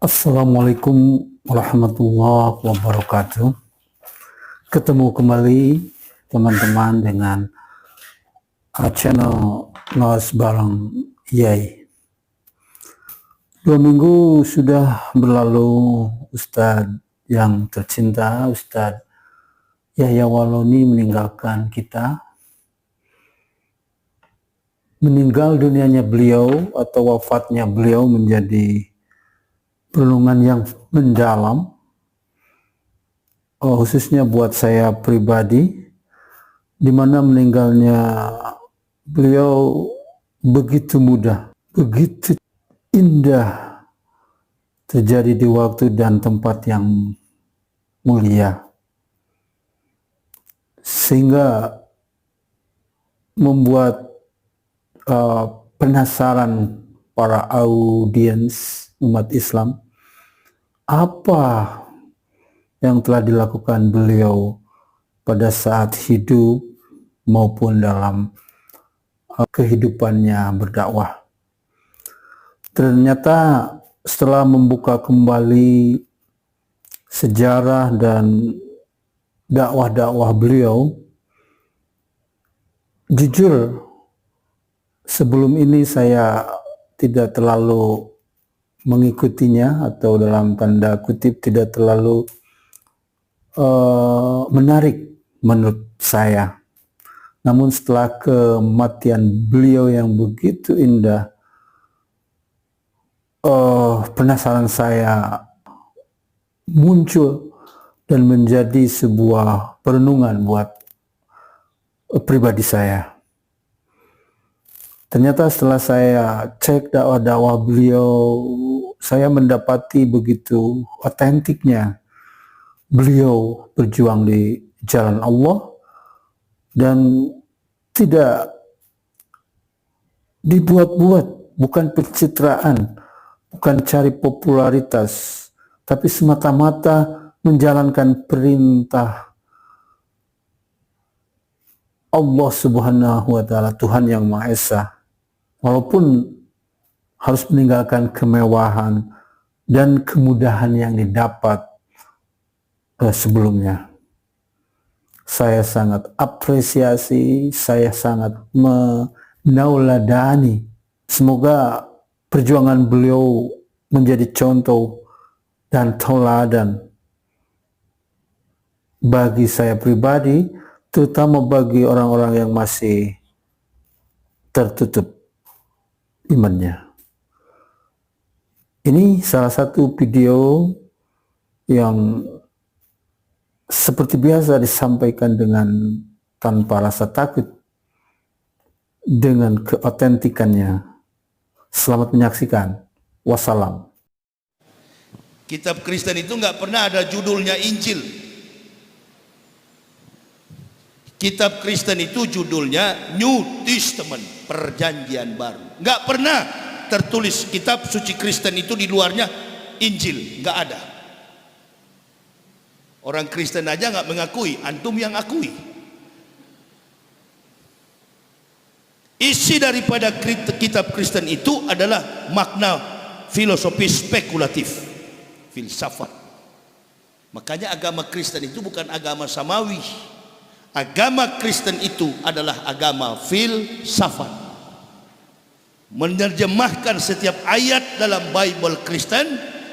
Assalamualaikum warahmatullahi wabarakatuh. Ketemu kembali teman-teman dengan channel Nos bareng Yai. 2 minggu sudah berlalu, Ustadz yang tercinta, Ustadz Yahya Waloni meninggalkan kita. Meninggal dunianya beliau atau wafatnya beliau menjadi renungan yang mendalam, khususnya buat saya pribadi, di mana meninggalnya beliau begitu mudah, begitu indah, terjadi di waktu dan tempat yang mulia, sehingga membuat penasaran para audiens umat Islam, apa yang telah dilakukan beliau pada saat hidup maupun dalam kehidupannya berdakwah. Ternyata setelah membuka kembali sejarah dan dakwah-dakwah beliau, jujur sebelum ini saya tidak terlalu mengikutinya, atau dalam tanda kutip tidak terlalu menarik menurut saya. Namun setelah kematian beliau yang begitu indah, penasaran saya muncul dan menjadi sebuah perenungan buat pribadi saya. Ternyata setelah saya cek dakwah-dakwah beliau, saya mendapati begitu otentiknya beliau berjuang di jalan Allah dan tidak dibuat-buat, bukan pencitraan, bukan cari popularitas, tapi semata-mata menjalankan perintah Allah Subhanahu wa Ta'ala, Tuhan yang Maha Esa. Walaupun harus meninggalkan kemewahan dan kemudahan yang didapat sebelumnya. Saya sangat apresiasi, saya sangat menauladani. Semoga perjuangan beliau menjadi contoh dan tauladan bagi saya pribadi, terutama bagi orang-orang yang masih tertutup imannya. Ini salah satu video yang seperti biasa disampaikan dengan tanpa rasa takut, dengan keotentikannya. Selamat menyaksikan. Wassalam. Kitab Kristen itu nggak pernah ada judulnya Injil. Kitab Kristen itu judulnya New Testament, Perjanjian Baru. Nggak pernah tertulis kitab suci Kristen itu di luarnya Injil, nggak ada. Orang Kristen aja nggak mengakui, antum yang akui. Isi daripada kitab Kristen itu adalah makna filosofi spekulatif, filsafat. Makanya agama Kristen itu bukan agama samawi. Agama Kristen itu adalah agama filsafat. Menerjemahkan setiap ayat dalam Bible Kristen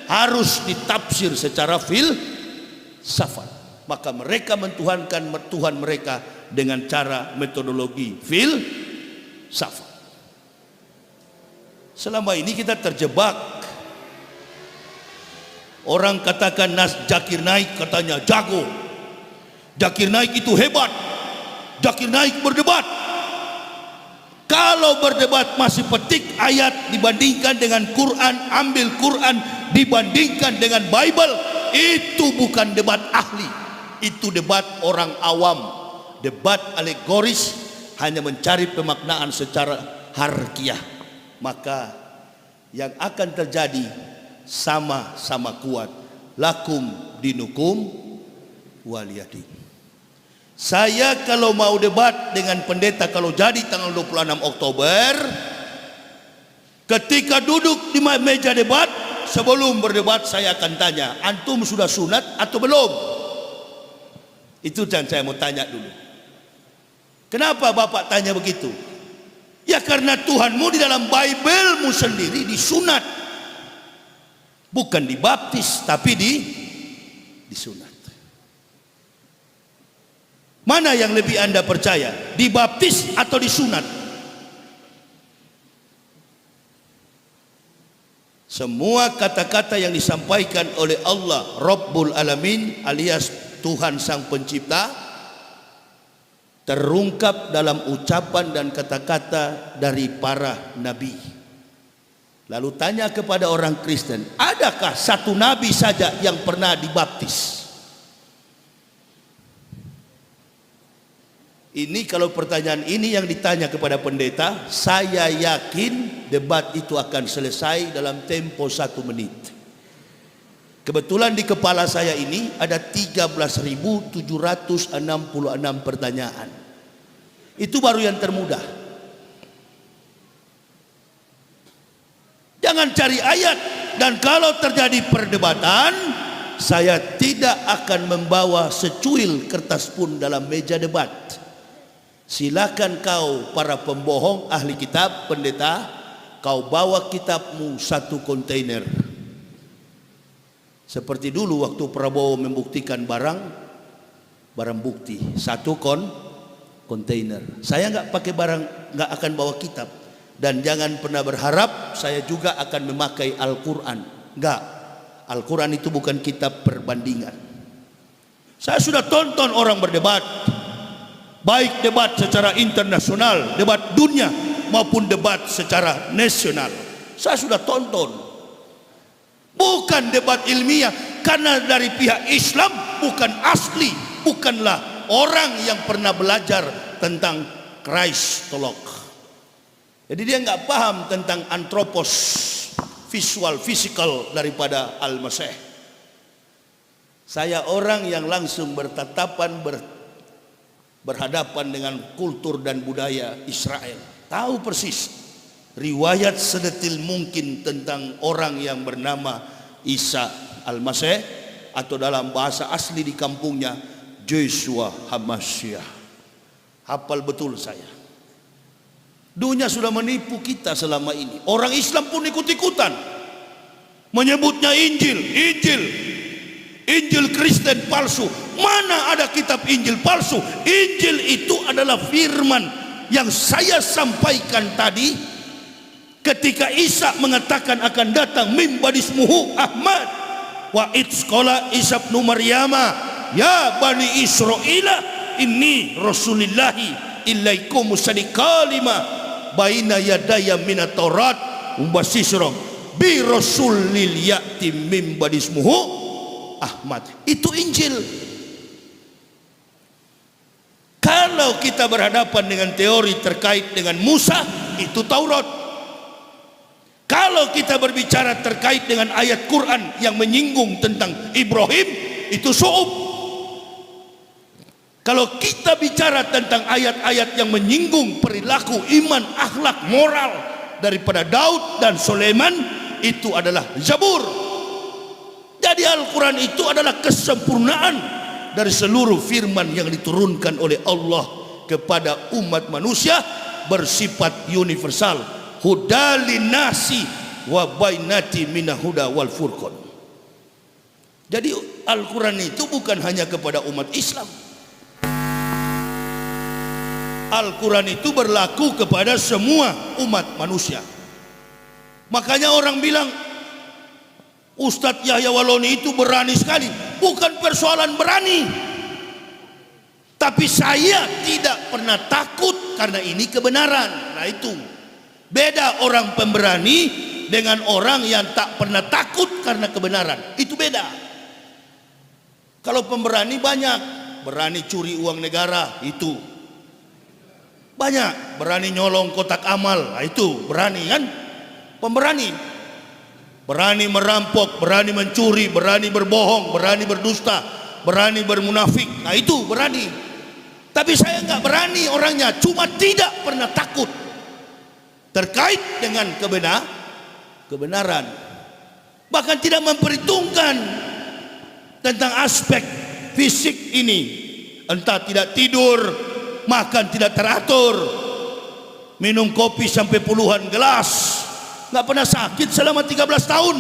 harus ditafsir secara filsafat. Maka mereka mentuhankan Tuhan mereka dengan cara metodologi filsafat. Selama ini kita terjebak. Orang katakan Zakir Naik katanya jago, Zakir Naik itu hebat, Zakir Naik berdebat. Kalau berdebat masih petik ayat dibandingkan dengan Quran, ambil Quran dibandingkan dengan Bible, itu bukan debat ahli, itu debat orang awam, debat alegoris, hanya mencari pemaknaan secara harfiah. Maka yang akan terjadi sama-sama kuat, lakum dinukum waliyadin. Saya kalau mau debat dengan pendeta, kalau jadi tanggal 26 Oktober, ketika duduk di meja debat, sebelum berdebat saya akan tanya, antum sudah sunat atau belum? Itu yang saya mau tanya dulu. Kenapa Bapak tanya begitu? Ya karena Tuhanmu di dalam Bible-mu sendiri disunat. Bukan dibaptis, tapi disunat. Mana yang lebih Anda percaya? Dibaptis atau disunat? Semua kata-kata yang disampaikan oleh Allah Rabbul Alamin alias Tuhan Sang Pencipta terungkap dalam ucapan dan kata-kata dari para nabi. Lalu tanya kepada orang Kristen, adakah satu nabi saja yang pernah dibaptis? Ini kalau pertanyaan ini yang ditanya kepada pendeta, saya yakin debat itu akan selesai dalam tempo 1 menit. Kebetulan di kepala saya ini ada 13.766 pertanyaan. Itu baru yang termudah. Jangan cari ayat. Dan kalau terjadi perdebatan, saya tidak akan membawa secuil kertas pun dalam meja debat. Silakan kau para pembohong, ahli kitab, pendeta, kau bawa kitabmu 1 kontainer. Seperti dulu waktu Prabowo membuktikan barang bukti 1 kontainer. Saya nggak pakai barang, nggak akan bawa kitab. Dan jangan pernah berharap saya juga akan memakai Al-Quran. Enggak, Al-Quran itu bukan kitab perbandingan. Saya sudah tonton orang berdebat, baik debat secara internasional, debat dunia, maupun debat secara nasional. Saya sudah tonton. Bukan debat ilmiah, karena dari pihak Islam bukan asli, bukanlah orang yang pernah belajar tentang Kristolog. Jadi dia nggak paham tentang antropos, visual, physical daripada Al-Masih. Saya orang yang langsung bertatapan, berhadapan dengan kultur dan budaya Israel. Tahu persis riwayat sedetil mungkin tentang orang yang bernama Isa Al-Masih, atau dalam bahasa asli di kampungnya Joshua Hamashiach. Hafal betul saya. Dunia sudah menipu kita selama ini. Orang Islam pun ikut-ikutan menyebutnya Injil Kristen palsu. Mana ada kitab Injil palsu? Injil itu adalah firman yang saya sampaikan tadi ketika Isa mengatakan akan datang min badismuhu Ahmad wa itzqala Isa ibnu Maryama ya bani Israila inni rasulillahi ilaikum musaddiqan lima baina yadaya minat Taurat umbasisra bi rasulil ya'ti min badismuhu Ahmad. Itu Injil. Kalau kita berhadapan dengan teori terkait dengan Musa, itu Taurat. Kalau kita berbicara terkait dengan ayat Quran yang menyinggung tentang Ibrahim, itu Su'ub. Kalau kita bicara tentang ayat-ayat yang menyinggung perilaku, iman, akhlak, moral daripada Daud dan Sulaiman, itu adalah Zabur. Jadi Al-Quran itu adalah kesempurnaan dari seluruh firman yang diturunkan oleh Allah kepada umat manusia, bersifat universal. Hudalin nasi wa bainati minal huda wal furqan. Jadi Al-Quran itu bukan hanya kepada umat Islam. Al-Quran itu berlaku kepada semua umat manusia. Makanya orang bilang Ustadz Yahya Waloni itu berani sekali. Bukan persoalan berani, tapi saya tidak pernah takut karena ini kebenaran. Nah itu beda orang pemberani dengan orang yang tak pernah takut karena kebenaran. Itu beda. Kalau pemberani banyak, berani curi uang negara, itu banyak, berani nyolong kotak amal, itu berani kan, pemberani. Berani merampok, berani mencuri, berani berbohong, berani berdusta, berani bermunafik, nah itu berani. Tapi saya nggak berani orangnya, cuma tidak pernah takut terkait dengan kebenaran. Bahkan tidak memperhitungkan tentang aspek fisik ini. Entah tidak tidur, makan tidak teratur, minum kopi sampai puluhan gelas, nggak pernah sakit selama 13 tahun.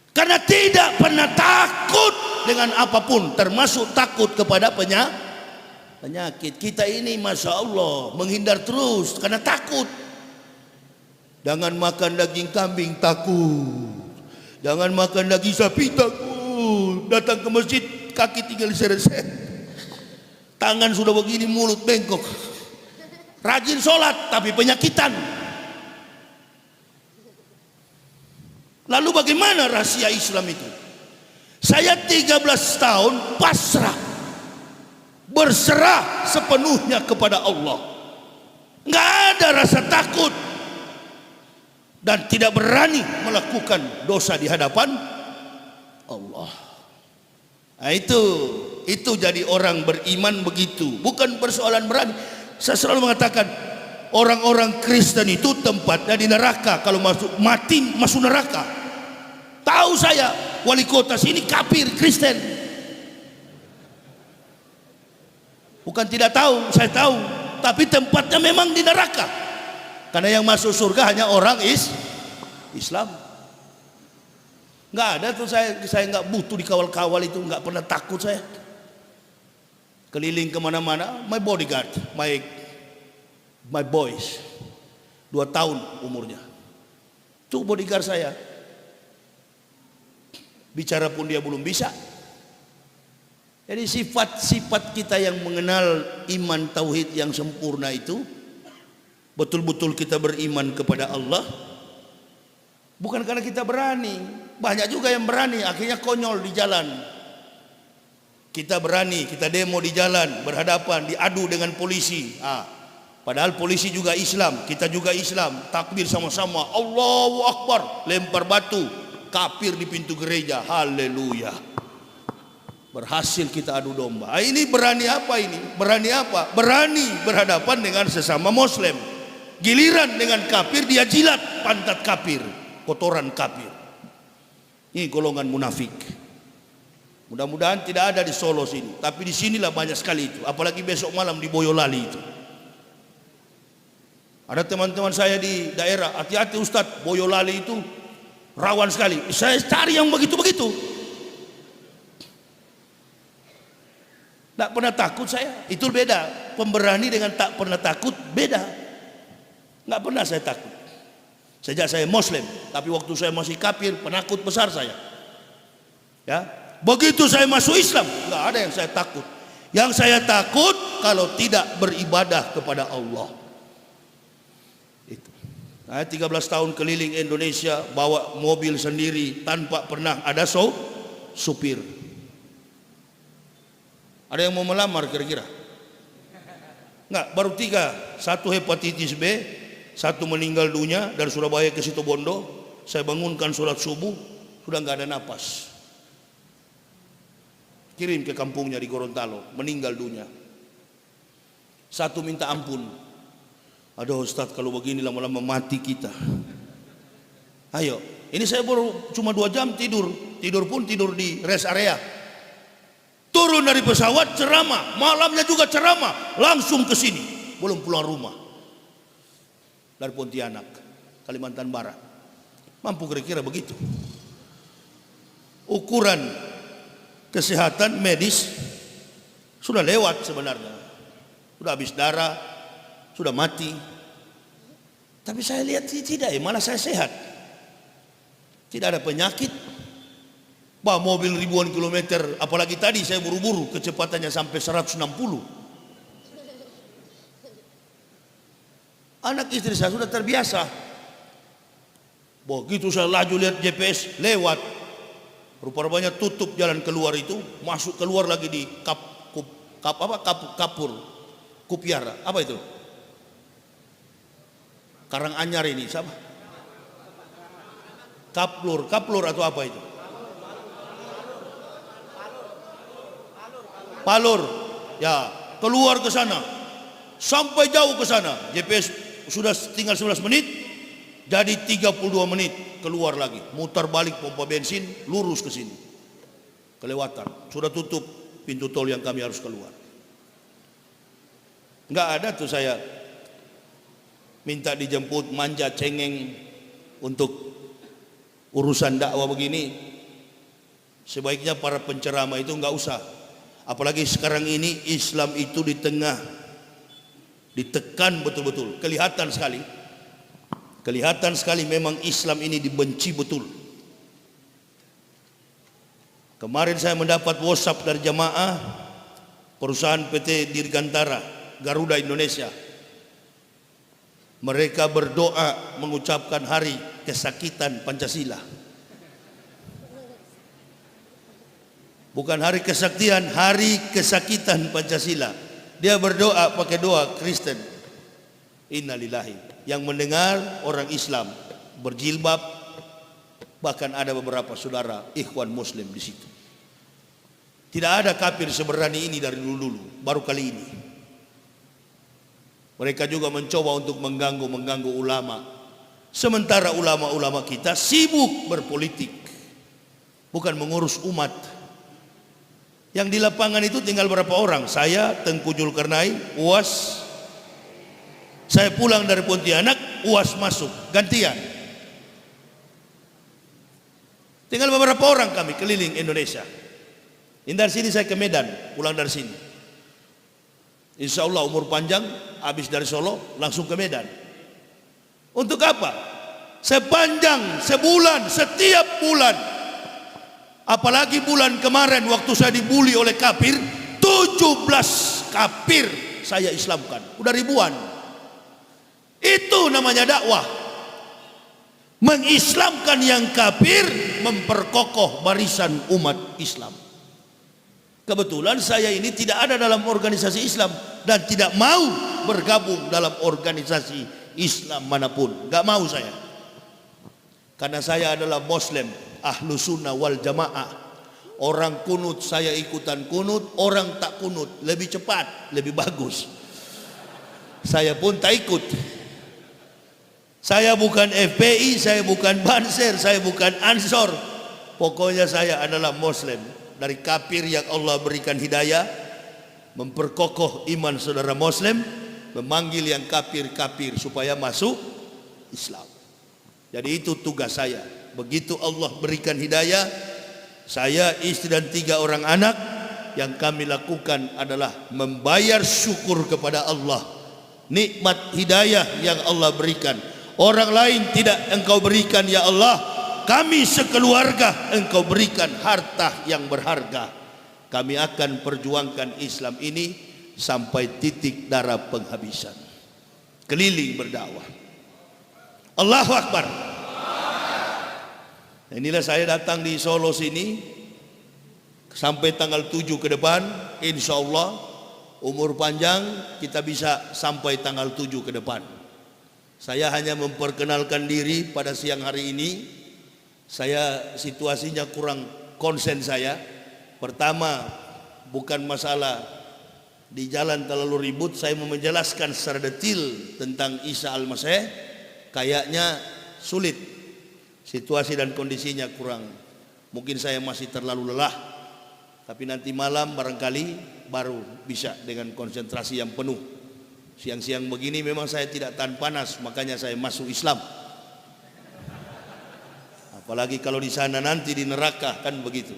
Karena tidak pernah takut dengan apapun, termasuk takut kepada penyakit. Kita ini Masya Allah menghindar terus karena takut. Jangan makan daging kambing, takut. Jangan makan daging sapi, takut. Datang ke masjid, kaki tinggal diseret-seret, tangan sudah begini, mulut bengkok. Rajin sholat tapi penyakitan. Lalu bagaimana rahasia Islam itu? Saya 13 tahun pasrah, berserah sepenuhnya kepada Allah. Nggak ada rasa takut dan tidak berani melakukan dosa di hadapan Allah. Nah, itu jadi orang beriman begitu. Bukan persoalan berani. Saya selalu mengatakan orang-orang Kristen itu tempatnya di neraka. Kalau mati masuk neraka. Tahu saya wali kota sini kafir Kristen. Bukan tidak tahu, saya tahu. Tapi tempatnya memang di neraka. Karena yang masuk surga hanya orang Islam. Nggak ada tuh, saya nggak butuh dikawal-kawal itu, nggak pernah takut saya. Keliling kemana-mana, my bodyguard, my boys, 2 tahun umurnya. Itu bodyguard saya. Bicara pun dia belum bisa. Jadi sifat-sifat kita yang mengenal iman tauhid yang sempurna itu, betul-betul kita beriman kepada Allah. Bukan karena kita berani. Banyak juga yang berani, akhirnya konyol di jalan. Kita berani, kita demo di jalan, berhadapan, diadu dengan polisi. Padahal polisi juga Islam, kita juga Islam. Takbir sama-sama, Allahu Akbar, lempar batu, kafir di pintu gereja. Haleluya. Berhasil kita adu domba. Ini berani apa ini? Berani apa? Berani berhadapan dengan sesama Muslim. Giliran dengan kafir, dia jilat pantat kafir, kotoran kafir. Ini golongan munafik. Mudah-mudahan tidak ada di Solo sini, tapi di sinilah banyak sekali itu. Apalagi besok malam di Boyolali itu. Ada teman-teman saya di daerah, hati-hati Ustadz, Boyolali itu rawan sekali. Saya cari yang begitu-begitu. Tak pernah takut saya. Itu beda. Pemberani dengan tak pernah takut beda. Nggak pernah saya takut. Sejak saya Muslim, tapi waktu saya masih kafir, penakut besar saya. Ya, begitu saya masuk Islam, nggak ada yang saya takut. Yang saya takut kalau tidak beribadah kepada Allah. Itu. Saya 13 tahun keliling Indonesia, bawa mobil sendiri tanpa pernah ada supir. Ada yang mau melamar kira-kira? Enggak, baru 3. 1 hepatitis B, 1 meninggal dunia dari Surabaya ke Situbondo. Saya bangunkan sholat subuh, sudah nggak ada napas. Kirim ke kampungnya di Gorontalo, meninggal dunia. 1 minta ampun. Aduh Ustadz, kalau begini lama-lama mati kita. Ayo, ini saya baru cuma 2 jam tidur. Tidur pun tidur di rest area. Turun dari pesawat ceramah, malamnya juga ceramah, langsung ke sini, belum pulang rumah. Dari Pontianak, Kalimantan Barat. Mampu kira-kira begitu. Ukuran kesehatan medis sudah lewat sebenarnya. Sudah habis darah, sudah mati. Tapi saya lihat tidak, malah saya sehat. Tidak ada penyakit. Bawa mobil ribuan kilometer, apalagi tadi saya buru-buru, kecepatannya sampai 160. Anak istri saya sudah terbiasa. Begitu saya laju lihat GPS lewat, rupa-rupanya tutup jalan keluar itu, masuk keluar lagi di Kupiar, apa itu? Karanganyar ini, siapa? Kaplur atau apa itu? Palur, ya keluar ke sana, sampai jauh ke sana. GPS sudah tinggal 11 menit, Jadi 32 menit keluar lagi, mutar balik pompa bensin, lurus ke sini. Kelewatan, sudah tutup pintu tol yang kami harus keluar. Enggak ada tuh saya minta dijemput, manja cengeng untuk urusan dakwah begini. Sebaiknya para penceramah itu enggak usah. Apalagi sekarang ini Islam itu di tengah ditekan betul-betul, kelihatan sekali memang Islam ini dibenci betul. Kemarin saya mendapat WhatsApp dari jamaah perusahaan PT Dirgantara Garuda Indonesia. Mereka berdoa mengucapkan hari kesakitan Pancasila. Bukan hari kesaktian, hari kesakitan Pancasila. Dia berdoa pakai doa Kristen. Innalillahi. Yang mendengar orang Islam berjilbab, bahkan ada beberapa saudara ikhwan muslim di situ. Tidak ada kafir seberani ini dari dulu-dulu, baru kali ini. Mereka juga mencoba untuk mengganggu ulama. Sementara ulama-ulama kita sibuk berpolitik, bukan mengurus umat. Yang di lapangan itu tinggal berapa orang? Saya, Tengku Zulkarnain, UAS. Saya pulang dari Pontianak, UAS masuk, gantian. Tinggal beberapa orang kami keliling Indonesia. Ini dari sini saya ke Medan, pulang dari sini. Insya Allah umur panjang, habis dari Solo langsung ke Medan. Untuk apa? Sepanjang sebulan, setiap bulan. Apalagi bulan kemarin waktu saya dibully oleh kafir, 17 kafir saya Islamkan, udah ribuan. Itu namanya dakwah. Mengislamkan yang kafir, memperkokoh barisan umat Islam. Kebetulan saya ini tidak ada dalam organisasi Islam dan tidak mau bergabung dalam organisasi Islam manapun. Gak mau saya. Karena saya adalah Muslim, ahlu sunnah wal jamaah. Orang kunut saya ikutan kunut, orang tak kunut lebih cepat, lebih bagus. Saya pun tak ikut. Saya bukan FPI, saya bukan Banser, saya bukan Ansor. Pokoknya saya adalah Muslim. Dari kafir yang Allah berikan hidayah, memperkokoh iman saudara Muslim, memanggil yang kafir-kafir supaya masuk Islam. Jadi itu tugas saya. Begitu Allah berikan hidayah, saya, istri dan 3 orang anak, yang kami lakukan adalah membayar syukur kepada Allah. Nikmat hidayah yang Allah berikan, orang lain tidak Engkau berikan ya Allah. Kami sekeluarga Engkau berikan harta yang berharga. Kami akan perjuangkan Islam ini sampai titik darah penghabisan. Keliling berdakwah. Allahu Akbar. Inilah saya datang di Solo sini sampai tanggal 7 ke depan. Insya Allah umur panjang kita bisa sampai tanggal 7 ke depan. Saya hanya memperkenalkan diri pada siang hari ini. Saya situasinya kurang konsen saya. Pertama, bukan masalah di jalan terlalu ribut. Saya mau menjelaskan secara detail tentang Isa Al-Masih. Kayaknya sulit. Situasi dan kondisinya kurang. Mungkin saya masih terlalu lelah. Tapi nanti malam barangkali baru bisa dengan konsentrasi yang penuh. Siang-siang begini memang saya tidak tahan panas, makanya saya masuk Islam. Apalagi kalau di sana nanti di neraka, kan begitu.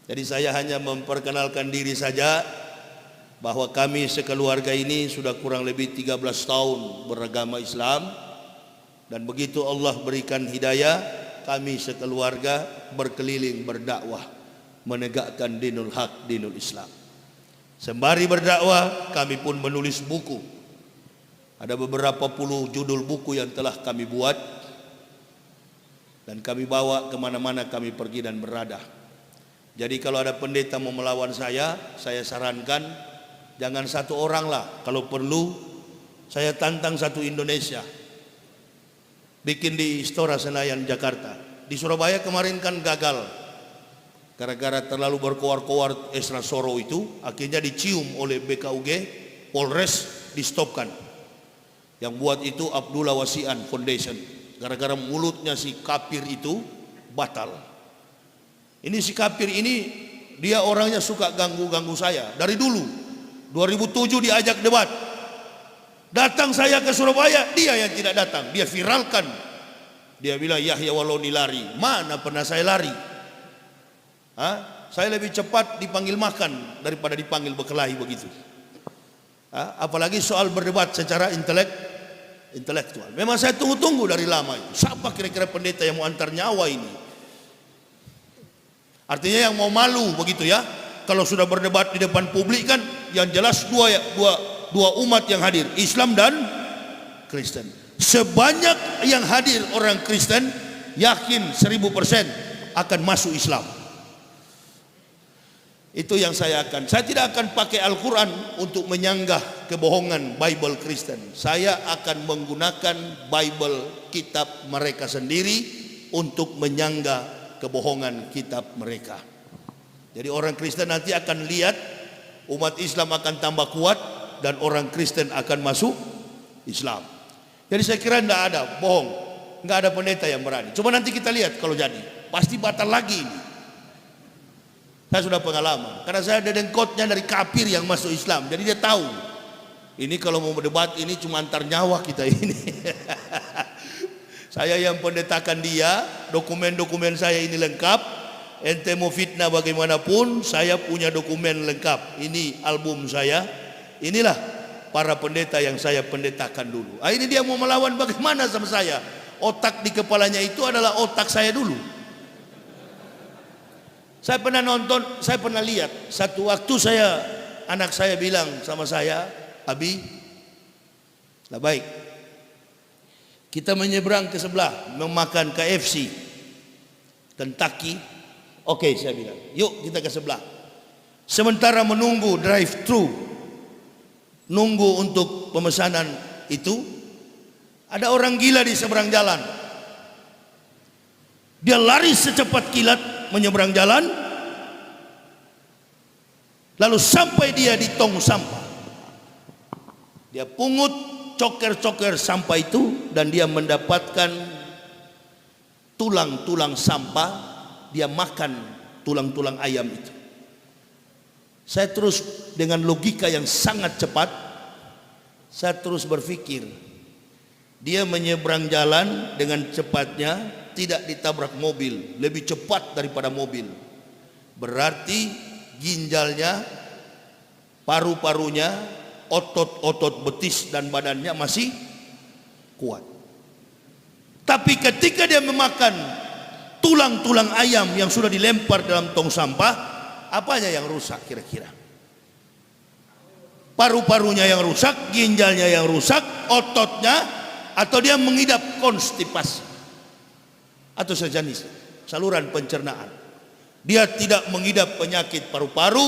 Jadi saya hanya memperkenalkan diri saja, bahwa kami sekeluarga ini sudah kurang lebih 13 tahun beragama Islam. Dan begitu Allah berikan hidayah, kami sekeluarga berkeliling berdakwah, menegakkan dinul haq, dinul Islam. Sembari berdakwah, kami pun menulis buku. Ada beberapa puluh judul buku yang telah kami buat, dan kami bawa kemana-mana kami pergi dan berada. Jadi kalau ada pendeta mau melawan saya sarankan jangan satu orang lah. Kalau perlu saya tantang satu Indonesia, bikin di Istora Senayan Jakarta. Di Surabaya kemarin kan gagal, gara-gara terlalu berkoar-koar Esra Soro itu, akhirnya dicium oleh BKUG, Polres, di stopkan. Yang buat itu Abdullah Wasian Foundation. Gara-gara mulutnya si kafir itu batal. Ini si kafir ini, dia orangnya suka ganggu-ganggu saya dari dulu. 2007 diajak debat. Datang saya ke Surabaya, dia yang tidak datang. Dia viralkan. Dia bilang Yahya Waloni lari. Mana pernah saya lari? Saya lebih cepat dipanggil makan daripada dipanggil berkelahi begitu. Apalagi soal berdebat secara intelektual. Memang saya tunggu-tunggu dari lama itu. Siapa kira-kira pendeta yang mau antar nyawa ini? Artinya yang mau malu begitu ya. Kalau sudah berdebat di depan publik kan, yang jelas dua umat yang hadir, Islam dan Kristen. Sebanyak yang hadir orang Kristen, yakin 1000% akan masuk Islam. Itu yang saya tidak akan pakai Al-Quran untuk menyanggah kebohongan Bible Kristen. Saya akan menggunakan Bible kitab mereka sendiri untuk menyanggah kebohongan kitab mereka. Jadi orang Kristen nanti akan lihat umat Islam akan tambah kuat dan orang Kristen akan masuk Islam. Jadi saya kira tidak ada bohong, nggak ada pendeta yang berani. Cuma nanti kita lihat kalau jadi, pasti batal lagi ini. Saya sudah pengalaman, karena saya ada dengkotnya dari kafir yang masuk Islam. Jadi dia tahu, ini kalau mau berdebat ini cuma antar nyawa kita ini. Saya yang pendetakan dia, dokumen-dokumen saya ini lengkap. Ente mau fitnah bagaimanapun, saya punya dokumen lengkap. Ini album saya. Inilah para pendeta yang saya pendetakan dulu. Ini dia mau melawan bagaimana sama saya? Otak di kepalanya itu adalah otak saya dulu. Saya pernah nonton, saya pernah lihat. Satu waktu anak saya bilang sama saya, Abi, lah baik, kita menyeberang ke sebelah, memakan KFC, Kentucky. Oke, saya bilang, yuk kita ke sebelah. Sementara menunggu drive-thru, nunggu untuk pemesanan itu, ada orang gila di seberang jalan. Dia lari secepat kilat menyeberang jalan, lalu sampai dia di tong sampah. Dia pungut coker-coker sampah itu dan dia mendapatkan tulang-tulang sampah. Dia makan tulang-tulang ayam itu. Saya terus dengan logika yang sangat cepat, saya terus berpikir, dia menyeberang jalan dengan cepatnya, tidak ditabrak mobil, lebih cepat daripada mobil. Berarti ginjalnya, paru-parunya, otot-otot betis dan badannya masih kuat. Tapi ketika dia memakan tulang-tulang ayam yang sudah dilempar dalam tong sampah, apanya yang rusak kira-kira? Paru-parunya yang rusak, ginjalnya yang rusak, ototnya, atau dia mengidap konstipasi atau sejenis saluran pencernaan. Dia tidak mengidap penyakit paru-paru,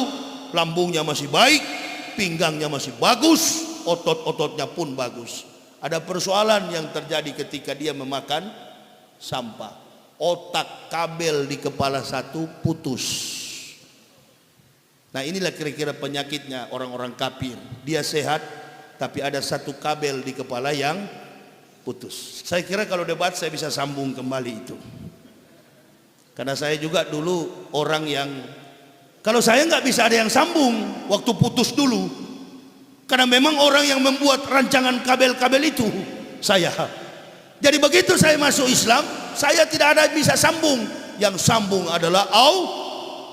lambungnya masih baik, pinggangnya masih bagus, otot-ototnya pun bagus. Ada persoalan yang terjadi ketika dia memakan sampah. Otak kabel di kepala satu putus. Nah inilah kira-kira penyakitnya orang-orang kafir. Dia sehat tapi ada satu kabel di kepala yang putus. Saya kira kalau debat saya bisa sambung kembali itu. Karena saya juga dulu orang yang, kalau saya nggak bisa ada yang sambung waktu putus dulu. Karena memang orang yang membuat rancangan kabel-kabel itu saya. Jadi begitu saya masuk Islam, saya tidak ada bisa sambung. Yang sambung adalah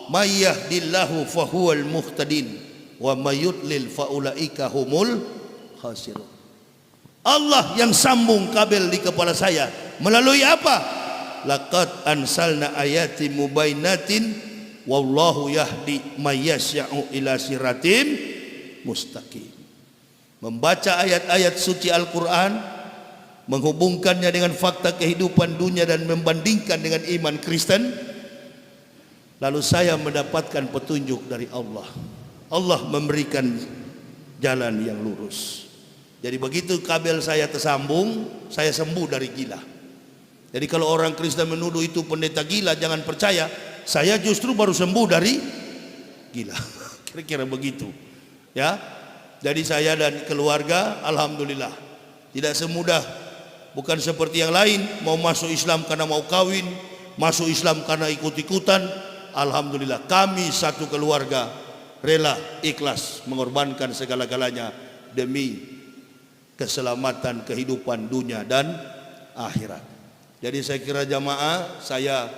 may yahdillahu fahuwal muhtadin wa may yudlil faulaika humul khasirun. Allah yang sambung kabel di kepala saya melalui apa? Laqad ansalna ayati mubainatin wallahu yahdi may yasya'u ila siratim mustaqim. Membaca ayat-ayat suci Al-Quran, menghubungkannya dengan fakta kehidupan dunia dan membandingkan dengan iman Kristen, lalu saya mendapatkan petunjuk dari Allah. Allah memberikan jalan yang lurus. Jadi begitu kabel saya tersambung, saya sembuh dari gila. Jadi kalau orang Kristen menuduh itu pendeta gila, jangan percaya. Saya justru baru sembuh dari gila. Kira-kira begitu. Ya. Jadi saya dan keluarga alhamdulillah Tidak semudah, bukan seperti yang lain, mau masuk Islam karena mau kawin, masuk Islam karena ikut-ikutan. Alhamdulillah, kami satu keluarga rela ikhlas mengorbankan segala-galanya demi keselamatan kehidupan dunia dan akhirat. Jadi saya kira jamaah, saya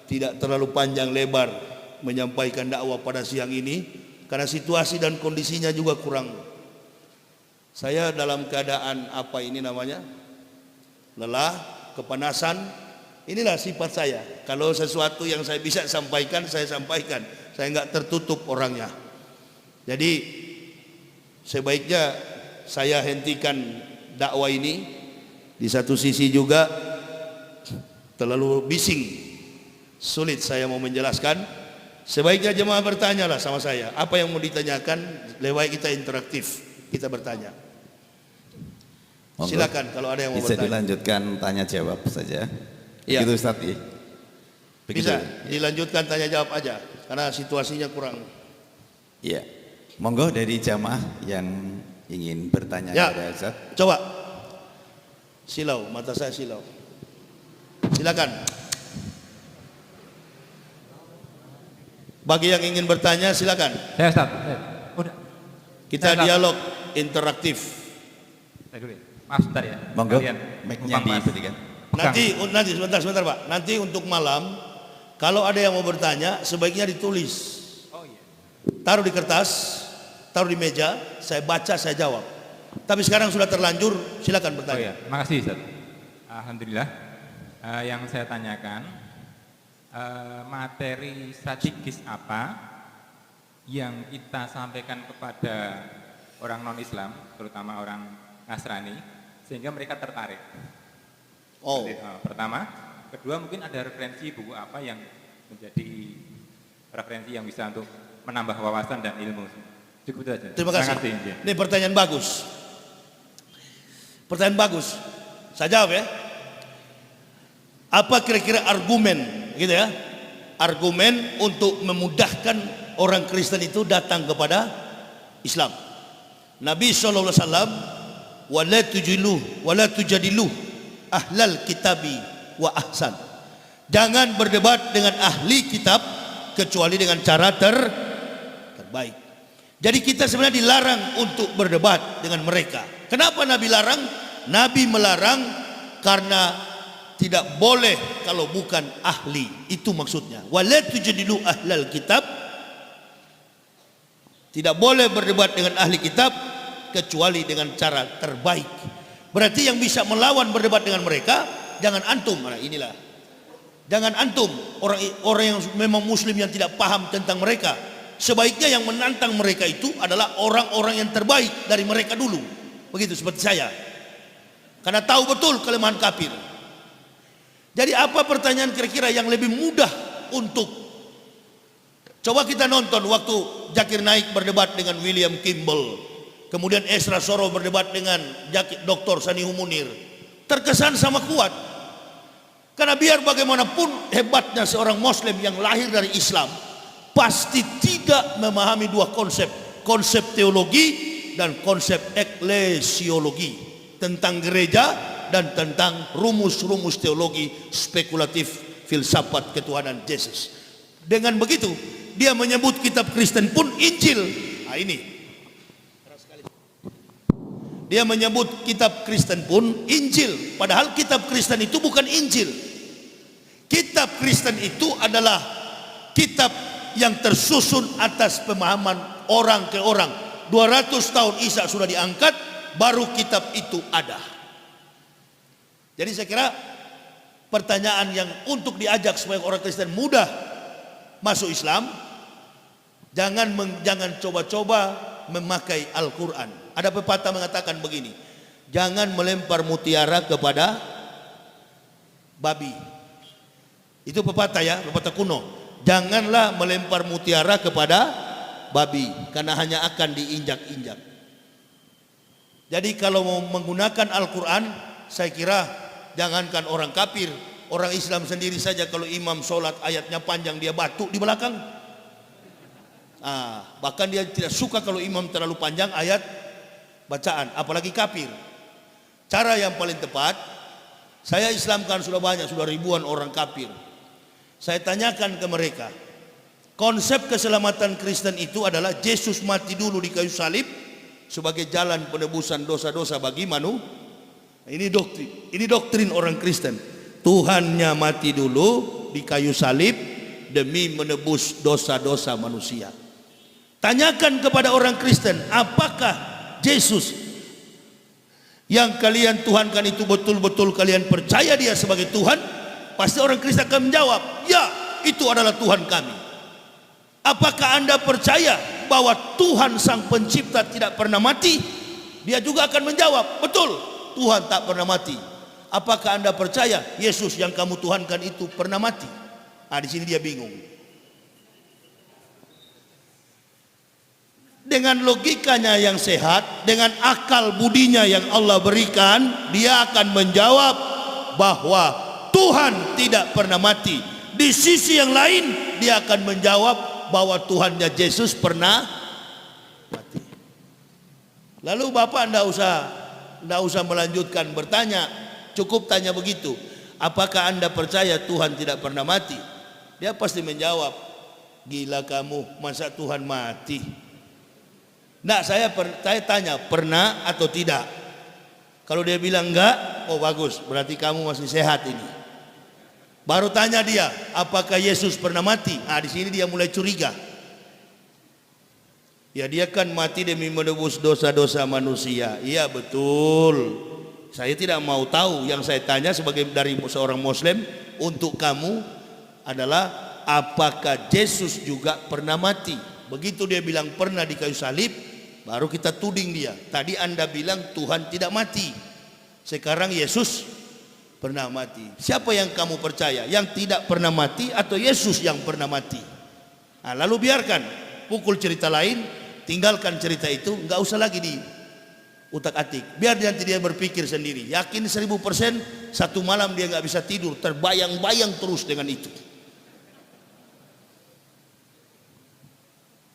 tidak terlalu panjang lebar menyampaikan dakwah pada siang ini karena situasi dan kondisinya juga kurang. Saya dalam keadaan apa ini namanya? Lelah, kepanasan. Inilah sifat saya. Kalau sesuatu yang saya bisa sampaikan, saya sampaikan. Saya enggak tertutup orangnya. Jadi sebaiknya saya hentikan dakwah ini. Di satu sisi juga terlalu bising, sulit saya mau menjelaskan. Sebaiknya jemaah bertanyalah sama saya, apa yang mau ditanyakan, lewat kita interaktif, kita bertanya. Silakan kalau ada yang mau bisa bertanya. dilanjutkan tanya jawab saja. Ya. Begitu Ustaz ya? Begitu. Bisa dilanjutkan tanya jawab aja karena situasinya kurang. Iya. Monggo dari jamaah yang ingin bertanya Ya. kepada Ustaz. Coba. Silau, mata saya silau. Silakan. Bagi yang ingin bertanya silakan. Saya Ustaz. Udah. Kita Saya, Ustaz. dialog interaktif. Saya dulu ya. Maaf sebentar ya. Monggo. Kalian Mic-nya numpang, Mas. diberikan. Nanti sebentar Pak. Nanti untuk malam kalau ada yang mau bertanya sebaiknya ditulis. Oh iya. Taruh di kertas, taruh di meja, saya baca, saya jawab. Tapi sekarang sudah terlanjur, silakan Oh bertanya. iya. Makasih Ustaz. Alhamdulillah. Yang saya tanyakan materi strategis apa yang kita sampaikan kepada orang non-Islam, terutama orang Nasrani, sehingga mereka tertarik. Oh, Pertama, kedua mungkin ada referensi buku apa yang menjadi referensi yang bisa untuk menambah wawasan dan ilmu. Cukup itu saja. terima kasih. Ya. Ini pertanyaan bagus. Pertanyaan bagus. Saya jawab ya. Apa kira-kira argumen, gitu ya? Argumen untuk memudahkan orang Kristen itu datang kepada Islam. Nabi SAW, wala tujadilu ahlal kitabi wa ahsan. Jangan berdebat dengan ahli kitab kecuali dengan cara terbaik. Jadi kita sebenarnya dilarang untuk berdebat dengan mereka. Kenapa Nabi larang? Nabi melarang karena tidak boleh kalau bukan ahli. Itu maksudnya. Wala tujadilu ahlal kitab. Tidak boleh berdebat dengan ahli kitab kecuali dengan cara terbaik. Berarti yang bisa melawan berdebat dengan mereka jangan antum. Nah, inilah. Jangan antum orang yang memang muslim yang tidak paham tentang mereka. Sebaiknya yang menantang mereka itu adalah orang-orang yang terbaik dari mereka dulu. Begitu seperti saya. Karena tahu betul kelemahan kafir. Jadi apa pertanyaan kira-kira yang lebih mudah untuk coba kita nonton waktu Zakir Naik berdebat dengan William Kimball. Kemudian Esra Soro berdebat dengan Dr. Sanihu Munir. Terkesan sama kuat. Karena biar bagaimanapun hebatnya seorang muslim yang lahir dari Islam, pasti tidak memahami dua konsep. Konsep teologi dan konsep eklesiologi. Tentang gereja dan tentang rumus-rumus teologi spekulatif filsafat ketuhanan Yesus. Dengan begitu, dia menyebut kitab Kristen pun Injil. Nah ini. Dia menyebut kitab Kristen pun Injil. Padahal kitab Kristen itu bukan Injil. Kitab Kristen itu adalah kitab yang tersusun atas pemahaman orang ke orang. 200 tahun Isa sudah diangkat, baru kitab itu ada. Jadi saya kira pertanyaan yang untuk diajak supaya orang Kristen mudah masuk Islam, jangan coba-coba memakai Al-Quran. Ada pepatah mengatakan begini, jangan melempar mutiara kepada babi. Itu pepatah ya, pepatah kuno. Janganlah melempar mutiara kepada babi, karena hanya akan diinjak-injak. Jadi kalau mau menggunakan Al-Quran, saya kira jangankan orang kafir, orang Islam sendiri saja kalau imam sholat ayatnya panjang dia batuk di belakang. Bahkan dia tidak suka kalau imam terlalu panjang ayat bacaan, apalagi kafir. Cara yang paling tepat, saya Islamkan sudah banyak, sudah ribuan orang kafir. Saya tanyakan ke mereka, konsep keselamatan Kristen itu adalah Yesus mati dulu di kayu salib sebagai jalan penebusan dosa-dosa bagi manusia. Ini doktrin orang Kristen. Tuhannya mati dulu di kayu salib demi menebus dosa-dosa manusia. Tanyakan kepada orang Kristen, apakah Yesus yang kalian tuhankan itu betul-betul kalian percaya dia sebagai Tuhan? Pasti orang Kristen akan menjawab, ya, itu adalah Tuhan kami. Apakah Anda percaya bahwa Tuhan Sang Pencipta tidak pernah mati? Dia juga akan menjawab, betul, Tuhan tak pernah mati. Apakah Anda percaya Yesus yang kamu tuhankan itu pernah mati? Nah, di sini dia bingung. Dengan logikanya yang sehat, dengan akal budinya yang Allah berikan, dia akan menjawab bahwa Tuhan tidak pernah mati. Di sisi yang lain, dia akan menjawab bahwa Tuhannya Yesus pernah mati. Lalu Bapak tidak usah melanjutkan bertanya, cukup tanya begitu. Apakah Anda percaya Tuhan tidak pernah mati? Dia pasti menjawab, gila kamu, masa Tuhan mati? Nah, saya tanya, pernah atau tidak? Kalau dia bilang enggak, oh bagus, berarti kamu masih sehat ini. Baru tanya dia, apakah Yesus pernah mati? Nah, di sini dia mulai curiga. Ya, dia kan mati demi menebus dosa-dosa manusia. Iya, betul. Saya tidak mau tahu. Yang saya tanya sebagai dari seorang Muslim untuk kamu adalah, apakah Yesus juga pernah mati? Begitu dia bilang pernah di kayu salib, baru kita tuding dia. Tadi Anda bilang Tuhan tidak mati, sekarang Yesus pernah mati. Siapa yang kamu percaya? Yang tidak pernah mati atau Yesus yang pernah mati? Nah, lalu biarkan, pukul cerita lain, tinggalkan cerita itu, nggak usah lagi di utak-atik. Biar nanti dia berpikir sendiri. Yakin 1000%, satu malam dia nggak bisa tidur, terbayang-bayang terus dengan itu.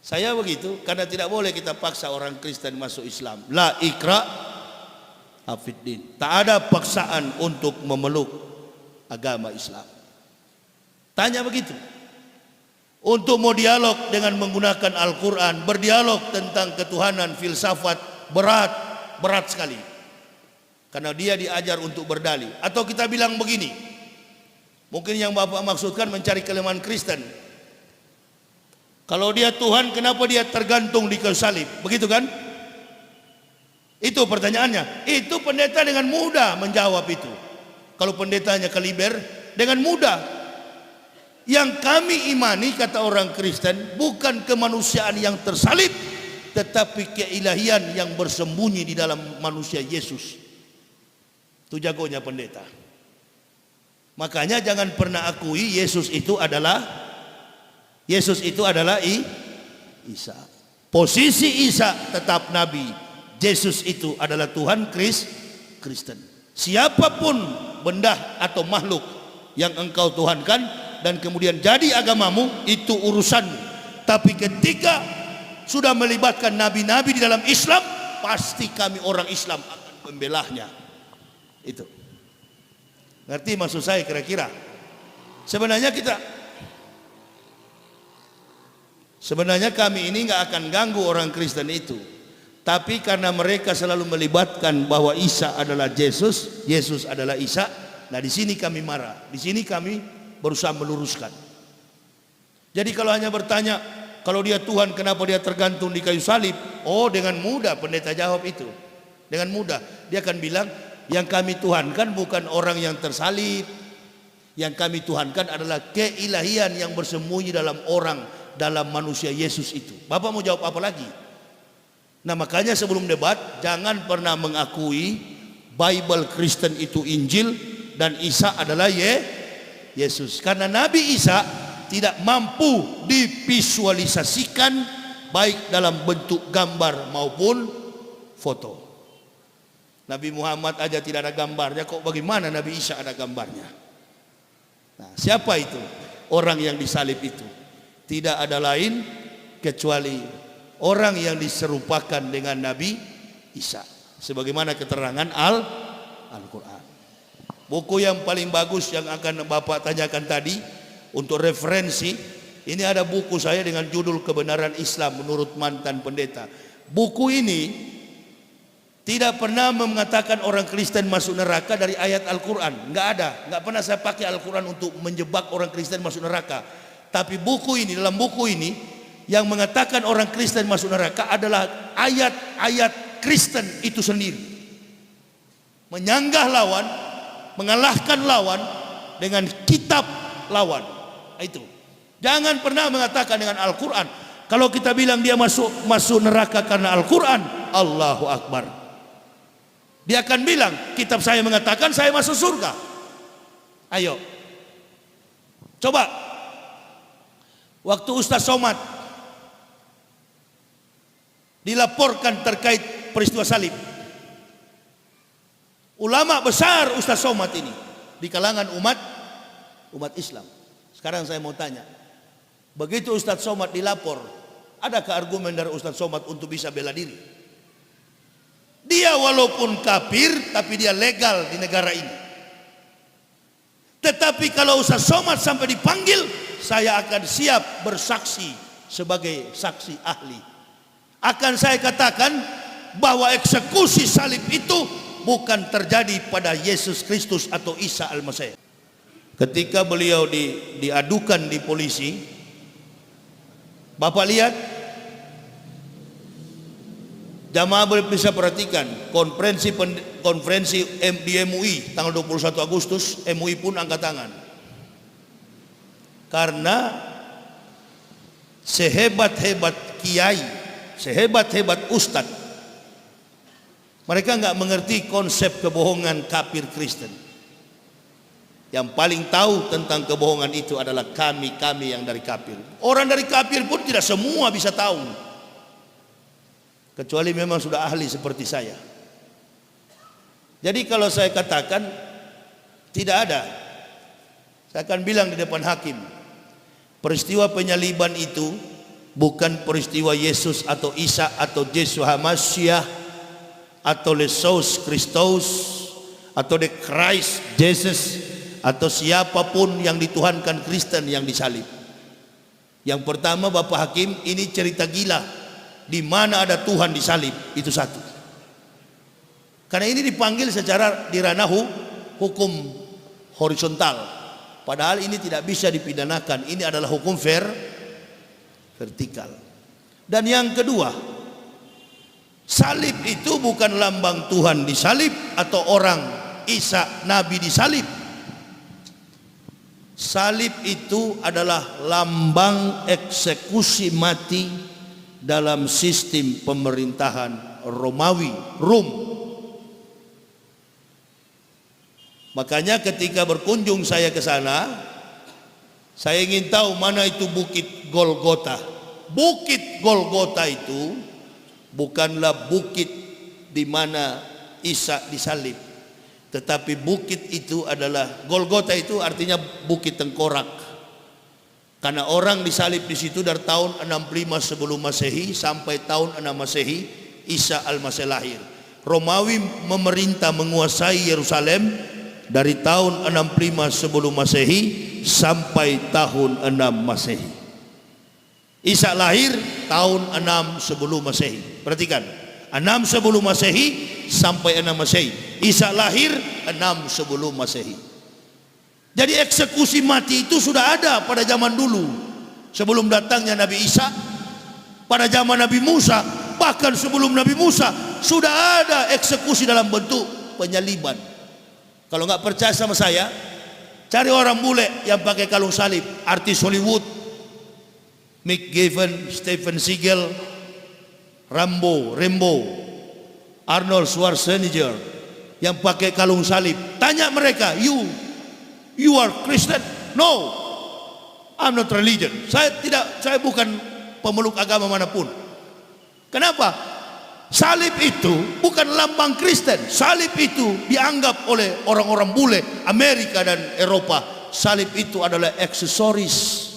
Saya begitu, karena tidak boleh kita paksa orang Kristen masuk Islam. La ikra afiddin. Tak ada paksaan untuk memeluk agama Islam. Tanya begitu. Untuk mau dialog dengan menggunakan Al-Quran, berdialog tentang ketuhanan, filsafat, berat sekali. Karena dia diajar untuk berdalih. Atau kita bilang begini, mungkin yang Bapak maksudkan mencari kelemahan Kristen. Kalau dia Tuhan, kenapa dia tergantung di kayu salib? Begitu kan? Itu pertanyaannya. Itu pendeta dengan mudah menjawab itu. Kalau pendetanya kaliber, dengan mudah. Yang kami imani, kata orang Kristen, bukan kemanusiaan yang tersalib, tetapi keilahian yang bersembunyi di dalam manusia Yesus. Itu jagonya pendeta. Makanya jangan pernah akui Yesus itu adalah Isa. Posisi Isa tetap Nabi. Yesus itu adalah Tuhan Kristen. Siapapun benda atau makhluk yang engkau tuhankan dan kemudian jadi agamamu, itu urusanmu. Tapi ketika sudah melibatkan nabi-nabi di dalam Islam, pasti kami orang Islam akan membelahnya. Itu. Ngerti maksud saya kira-kira? Sebenarnya kami ini nggak akan ganggu orang Kristen itu, tapi karena mereka selalu melibatkan bahwa Isa adalah Yesus, Yesus adalah Isa. Nah, di sini kami marah, di sini kami berusaha meluruskan. Jadi kalau hanya bertanya, kalau dia Tuhan kenapa dia tergantung di kayu salib? Oh, dengan mudah pendeta jawab itu. Dengan mudah dia akan bilang, yang kami tuhankan bukan orang yang tersalib, yang kami tuhankan adalah keilahian yang bersembunyi dalam orang, dalam manusia Yesus itu. Bapak mau jawab apa lagi? Nah, makanya sebelum debat jangan pernah mengakui Bible Kristen itu Injil dan Isa adalah Yesus. Karena Nabi Isa tidak mampu divisualisasikan baik dalam bentuk gambar maupun foto. Nabi Muhammad aja tidak ada gambarnya, kok bagaimana Nabi Isa ada gambarnya? Nah, siapa itu? Orang yang disalib itu tidak ada lain kecuali orang yang diserupakan dengan Nabi Isa. Sebagaimana keterangan Al-Quran. Buku yang paling bagus yang akan Bapak tanyakan tadi untuk referensi, ini ada buku saya dengan judul Kebenaran Islam menurut mantan pendeta. Buku ini tidak pernah mengatakan orang Kristen masuk neraka dari ayat Al-Quran. Nggak ada, nggak pernah saya pakai Al-Quran untuk menjebak orang Kristen masuk neraka. Tapi buku ini, dalam buku ini yang mengatakan orang Kristen masuk neraka adalah ayat-ayat Kristen itu sendiri. Menyanggah lawan, mengalahkan lawan dengan kitab lawan. Itu. Jangan pernah mengatakan dengan Al-Quran. Kalau kita bilang dia masuk neraka karena Al-Quran, Allahu Akbar. Dia akan bilang, kitab saya mengatakan saya masuk surga. Ayo. Coba. Waktu Ustaz Somad dilaporkan terkait peristiwa salib. Ulama besar Ustaz Somad ini di kalangan umat Islam. Sekarang saya mau tanya, begitu Ustaz Somad dilapor, adakah argumen dari Ustaz Somad untuk bisa bela diri? Dia walaupun kafir, tapi dia legal di negara ini. Tetapi kalau Ustaz Somad sampai dipanggil, saya akan siap bersaksi sebagai saksi ahli. Akan saya katakan bahwa eksekusi salib itu bukan terjadi pada Yesus Kristus atau Isa Al-Masih. Ketika beliau diadukan di polisi, Bapak lihat, jamaah boleh bisa perhatikan konferensi di MUI tanggal 21 Agustus, MUI pun angkat tangan. Karena sehebat-hebat kiai, sehebat-hebat ustadz, mereka nggak mengerti konsep kebohongan kafir Kristen. Yang paling tahu tentang kebohongan itu adalah kami yang dari kafir. Orang dari kafir pun tidak semua bisa tahu, kecuali memang sudah ahli seperti saya. Jadi kalau saya katakan tidak ada, saya akan bilang di depan hakim, peristiwa penyaliban itu bukan peristiwa Yesus atau Isa atau Yesus Hamasiah atau Yesus Kristus atau the Christ Jesus atau siapapun yang dituhankan Kristen yang disalib. Yang pertama, Bapak Hakim, ini cerita gila. Di mana ada Tuhan disalib, itu satu. Karena ini dipanggil secara di ranah hukum horizontal. Padahal ini tidak bisa dipidanakan. Ini adalah hukum vertikal. Dan yang kedua, salib itu bukan lambang Tuhan disalib atau orang Isa Nabi disalib. Salib itu adalah lambang eksekusi mati dalam sistem pemerintahan Romawi, Rom. Makanya ketika berkunjung saya ke sana, saya ingin tahu mana itu Bukit Golgota. Bukit Golgota itu bukanlah bukit di mana Isa disalib, tetapi bukit itu adalah, Golgota itu artinya bukit tengkorak. Karena orang disalib di situ dari tahun 65 sebelum Masehi sampai tahun 6 Masehi Isa Al-Masih lahir. Romawi memerintah menguasai Yerusalem dari tahun 65 sebelum Masehi sampai tahun 6 Masehi. Isa lahir tahun 6 sebelum Masehi. Perhatikan, 6 sebelum Masehi sampai 6 Masehi. Isa lahir 6 sebelum Masehi. Jadi eksekusi mati itu sudah ada pada zaman dulu. Sebelum datangnya Nabi Isa, pada zaman Nabi Musa, bahkan sebelum Nabi Musa sudah ada eksekusi dalam bentuk penyaliban. Kalau nggak percaya sama saya, cari orang bule yang pakai kalung salib, artis Hollywood, Mick Gavin, Stephen Seagal, Rambo, Arnold Schwarzenegger yang pakai kalung salib. Tanya mereka, you are Christian? No, I'm not religion. Saya bukan pemeluk agama manapun. Kenapa? Salib itu bukan lambang Kristen. Salib itu dianggap oleh orang-orang bule Amerika dan Eropa, salib itu adalah aksesoris.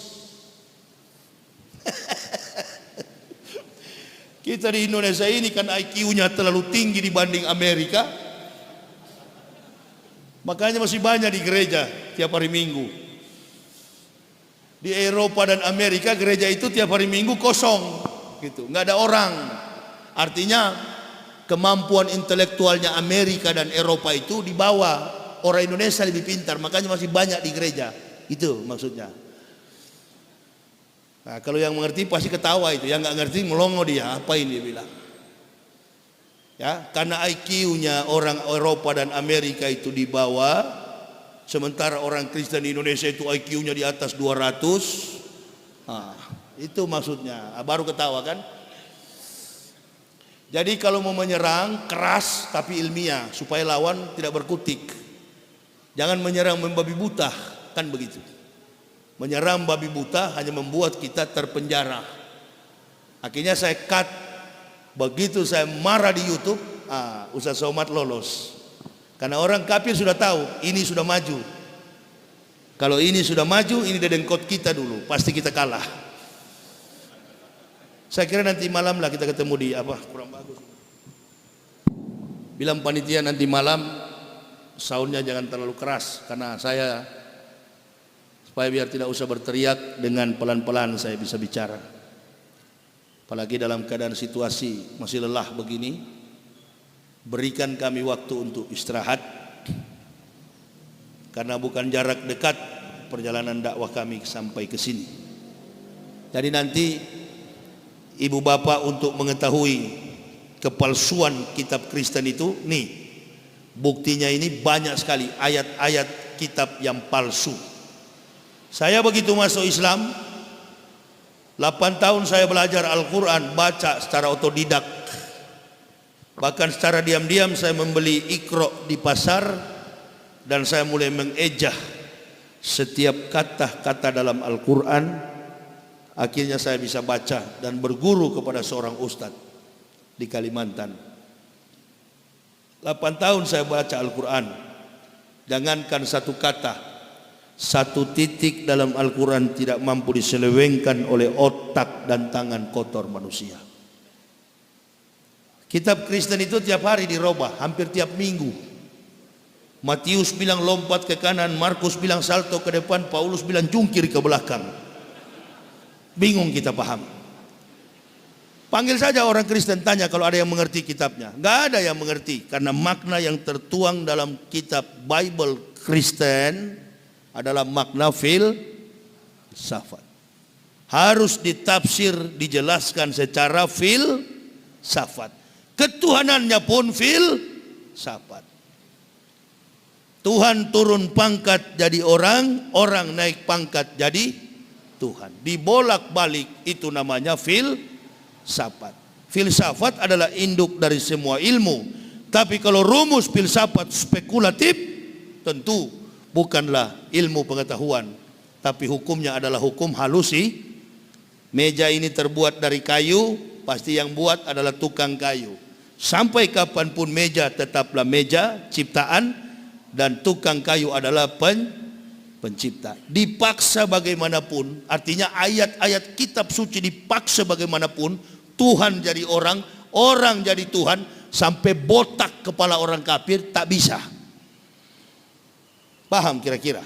Kita di Indonesia ini kan IQ-nya terlalu tinggi dibanding Amerika. Makanya masih banyak di gereja tiap hari Minggu. Di Eropa dan Amerika gereja itu tiap hari Minggu kosong, gitu, nggak ada orang. Artinya kemampuan intelektualnya Amerika dan Eropa itu di bawah. Orang Indonesia lebih pintar, makanya masih banyak di gereja. Itu maksudnya. Nah, kalau yang mengerti pasti ketawa itu, yang nggak ngerti melongo dia, apain dia bilang. Ya, karena IQ-nya orang Eropa dan Amerika itu di bawah. Sementara orang Kristen di Indonesia itu IQ-nya di atas 200. Nah, itu maksudnya. Baru ketawa kan? Jadi kalau mau menyerang keras tapi ilmiah supaya lawan tidak berkutik. Jangan menyerang membabi buta, kan begitu. Menyerang babi buta hanya membuat kita terpenjara. Akhirnya saya cut. Begitu saya marah di YouTube, Ustaz Somad lolos. Karena orang kafir sudah tahu, ini sudah maju. Kalau ini sudah maju, ini dedengkot kita dulu, pasti kita kalah. Saya kira nanti malam lah kita ketemu di kurang bagus. Bilang panitia nanti malam soundnya jangan terlalu keras, karena saya supaya biar tidak usah berteriak, dengan pelan-pelan saya bisa bicara. Apalagi dalam keadaan situasi masih lelah begini. Berikan kami waktu untuk istirahat, karena bukan jarak dekat perjalanan dakwah kami sampai ke sini. Jadi nanti ibu bapak untuk mengetahui kepalsuan kitab Kristen itu, nih buktinya ini banyak sekali ayat-ayat kitab yang palsu. Saya begitu masuk Islam, 8 tahun saya belajar Al-Quran, baca secara otodidak. Bahkan secara diam-diam saya membeli Iqra di pasar dan saya mulai mengejah setiap kata-kata dalam Al-Quran. Akhirnya saya bisa baca dan berguru kepada seorang ustadz di Kalimantan. 8 tahun saya baca Al-Quran. Jangankan satu kata, satu titik dalam Al-Quran tidak mampu diselewengkan oleh otak dan tangan kotor manusia. Kitab Kristen itu tiap hari dirubah, hampir tiap minggu. Matius bilang lompat ke kanan, Markus bilang salto ke depan, Paulus bilang jungkir ke belakang. Bingung kita paham. Panggil saja orang Kristen, tanya kalau ada yang mengerti kitabnya. Nggak ada yang mengerti, karena makna yang tertuang dalam kitab Bible Kristen adalah makna filsafat. Harus ditafsir, dijelaskan secara filsafat. Ketuhanannya pun filsafat. Tuhan turun pangkat jadi orang, orang naik pangkat jadi Tuhan. Dibolak-balik, itu namanya filsafat. Filsafat adalah induk dari semua ilmu. Tapi kalau rumus filsafat spekulatif, tentu bukanlah ilmu pengetahuan, tapi hukumnya adalah hukum halusi. Meja ini terbuat dari kayu, pasti yang buat adalah tukang kayu. Sampai kapanpun meja tetaplah meja ciptaan, dan tukang kayu adalah pencipta. Dipaksa bagaimanapun, artinya ayat-ayat kitab suci dipaksa bagaimanapun, Tuhan jadi orang, orang jadi Tuhan, sampai botak kepala orang kafir tak bisa. Paham kira-kira?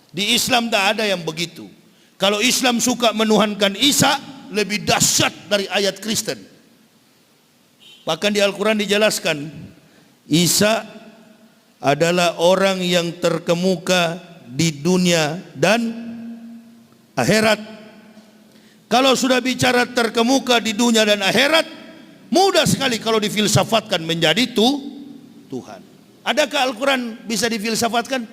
Di Islam tak ada yang begitu. Kalau Islam suka menuhankan Isa, lebih dahsyat dari ayat Kristen. Bahkan di Al-Quran dijelaskan, Isa adalah orang yang terkemuka di dunia dan akhirat. Kalau sudah bicara terkemuka di dunia dan akhirat, mudah sekali kalau difilsafatkan menjadi Tuhan. Adakah Al-Quran bisa difilsafatkan?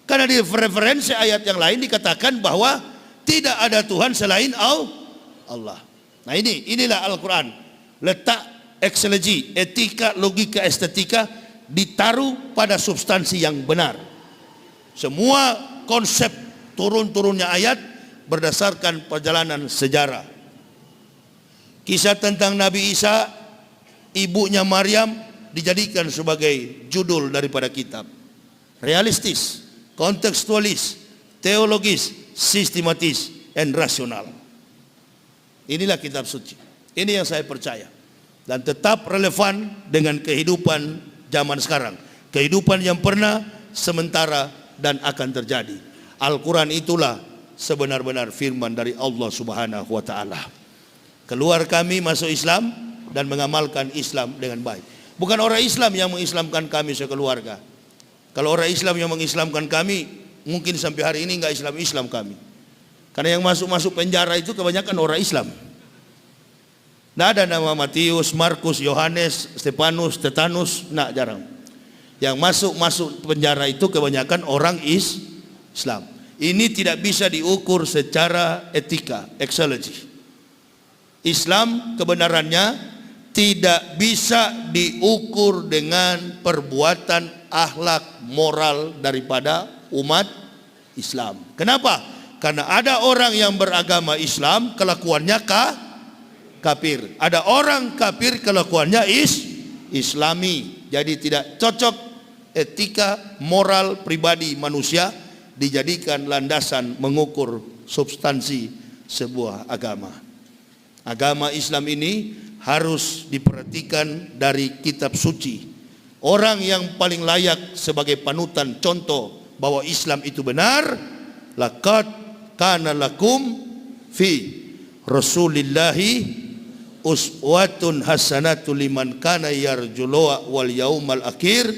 Karena di referensi ayat yang lain dikatakan bahwa tidak ada Tuhan selain Allah. Nah inilah Al-Quran. Letak eksegesi, etika, logika, estetika ditaruh pada substansi yang benar. Semua konsep turun-turunnya ayat berdasarkan perjalanan sejarah. Kisah tentang Nabi Isa, ibunya Maryam, dijadikan sebagai judul daripada kitab. Realistis, kontekstualis, teologis, sistematis, dan rasional. Inilah kitab suci. Ini yang saya percaya. Dan tetap relevan dengan kehidupan zaman sekarang. Kehidupan yang pernah, sementara, dan akan terjadi. Al-Quran itulah sebenar-benar firman dari Allah Subhanahu wa Ta'ala. Keluar kami masuk Islam dan mengamalkan Islam dengan baik. Bukan orang Islam yang mengislamkan kami sekeluarga. Kalau orang Islam yang mengislamkan kami, mungkin sampai hari ini enggak Islam kami. Karena yang masuk penjara itu kebanyakan orang Islam. Tidak ada nama Matius, Markus, Yohanes, Stefanus, Tetanus, nah jarang. Yang masuk penjara itu kebanyakan orang Islam. Ini tidak bisa diukur secara etika, exegesis. Islam kebenarannya tidak bisa diukur dengan perbuatan akhlak moral daripada umat Islam. Kenapa? Karena ada orang yang beragama Islam kelakuannya kafir. Ada orang kafir kelakuannya Islami. Jadi tidak cocok etika moral pribadi manusia dijadikan landasan mengukur substansi sebuah agama. Agama Islam ini harus diperhatikan dari kitab suci. Orang yang paling layak sebagai panutan contoh bahwa Islam itu benar, laqad kana lakum fi Rasulillahi uswatun hasanatu liman kana yarjullaha wal yaumal akhir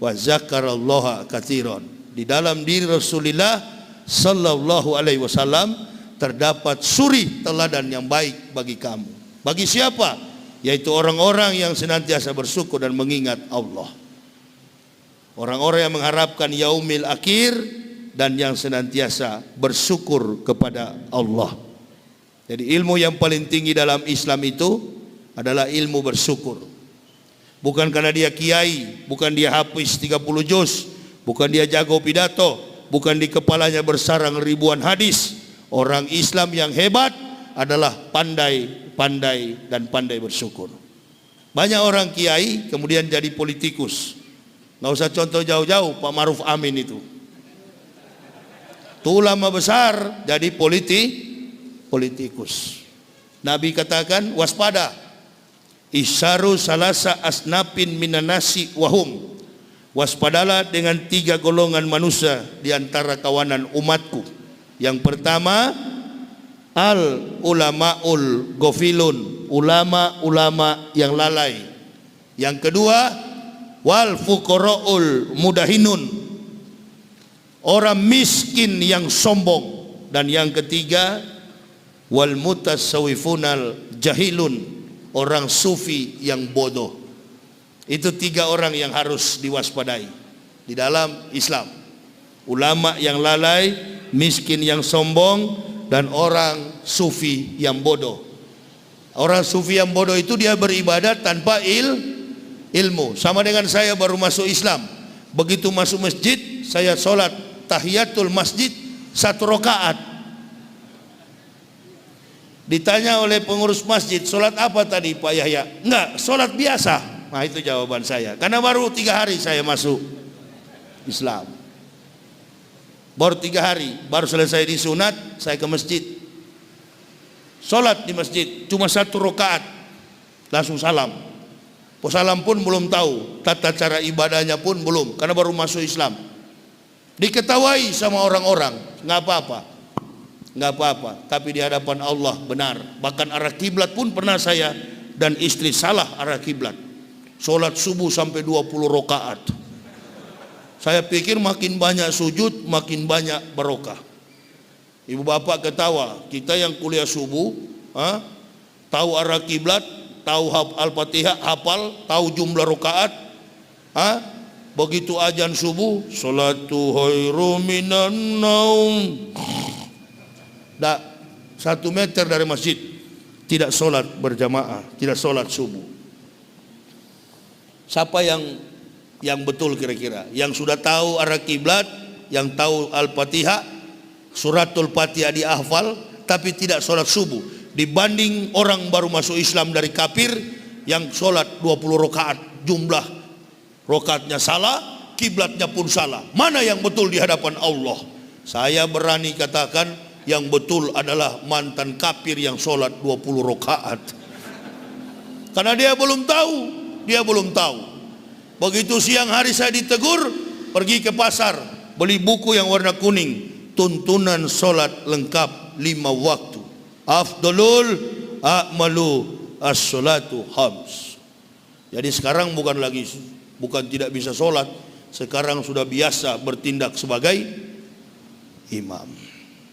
wa zakarallaha katsiran. Di dalam diri Rasulullah sallallahu alaihi wasallam terdapat suri teladan yang baik bagi kamu. Bagi siapa? Yaitu orang-orang yang senantiasa bersyukur dan mengingat Allah. Orang-orang yang mengharapkan yaumil akhir dan yang senantiasa bersyukur kepada Allah. Jadi ilmu yang paling tinggi dalam Islam itu adalah ilmu bersyukur. Bukan karena dia kiai, bukan dia hafiz 30 juz, bukan dia jago pidato, bukan di kepalanya bersarang ribuan hadis. Orang Islam yang hebat adalah pandai bersyukur. Banyak orang kiai kemudian jadi politikus. Nggak usah contoh jauh-jauh, Pak Maruf Amin itu. Itu ulama besar jadi politikus. Nabi katakan waspada. Isyaru salasa asnapin minanasi wahum. Waspadalah dengan 3 golongan manusia di antara kawanan umatku. Yang pertama, al ulamaul gofilun, ulama-ulama yang lalai. Yang kedua, wal fuqaraul mudahinun, orang miskin yang sombong. Dan yang ketiga, wal mutasawwifunal jahilun, orang sufi yang bodoh. Itu 3 orang yang harus diwaspadai di dalam Islam. Ulama yang lalai, miskin yang sombong, dan orang sufi yang bodoh. Orang sufi yang bodoh itu dia beribadat tanpa ilmu. Sama dengan saya baru masuk Islam. Begitu masuk masjid, saya sholat tahiyatul masjid 1 rakaat. Ditanya oleh pengurus masjid, sholat apa tadi Pak Yahya? Enggak, sholat biasa. Nah itu jawaban saya. Karena baru 3 hari saya masuk Islam. Baru 3 hari, baru selesai disunat, saya ke masjid. Sholat di masjid, cuma 1 rakaat, langsung salam. Salam pun belum tahu, tata cara ibadahnya pun belum, karena baru masuk Islam. Diketawai sama orang-orang, nggak apa-apa, tapi di hadapan Allah benar. Bahkan arah kiblat pun pernah saya dan istri salah arah kiblat. Sholat subuh sampai 20 rakaat. Saya pikir makin banyak sujud, makin banyak barokah. Ibu bapak ketawa, kita yang kuliah subuh, tahu arah kiblat, tahu Al-Fatihah, hafal, tahu jumlah rakaat, begitu azan subuh, salatu khairum minan naum. 1 meter dari masjid, tidak sholat berjamaah, tidak sholat subuh. Siapa yang betul kira-kira? Yang sudah tahu arah kiblat, yang tahu Al-Fatihah, suratul Fatihah dihafal, tapi tidak sholat subuh. Dibanding orang baru masuk Islam dari kafir yang sholat 20 rakaat, jumlah rakaatnya salah, kiblatnya pun salah. Mana yang betul di hadapan Allah? Saya berani katakan yang betul adalah mantan kafir yang sholat 20 rakaat. Karena dia belum tahu. Begitu siang hari saya ditegur, pergi ke pasar, beli buku yang warna kuning, tuntunan solat lengkap 5 waktu. Afdalul a'malu as-salatu khams. Jadi sekarang bukan tidak bisa solat, sekarang sudah biasa bertindak sebagai imam.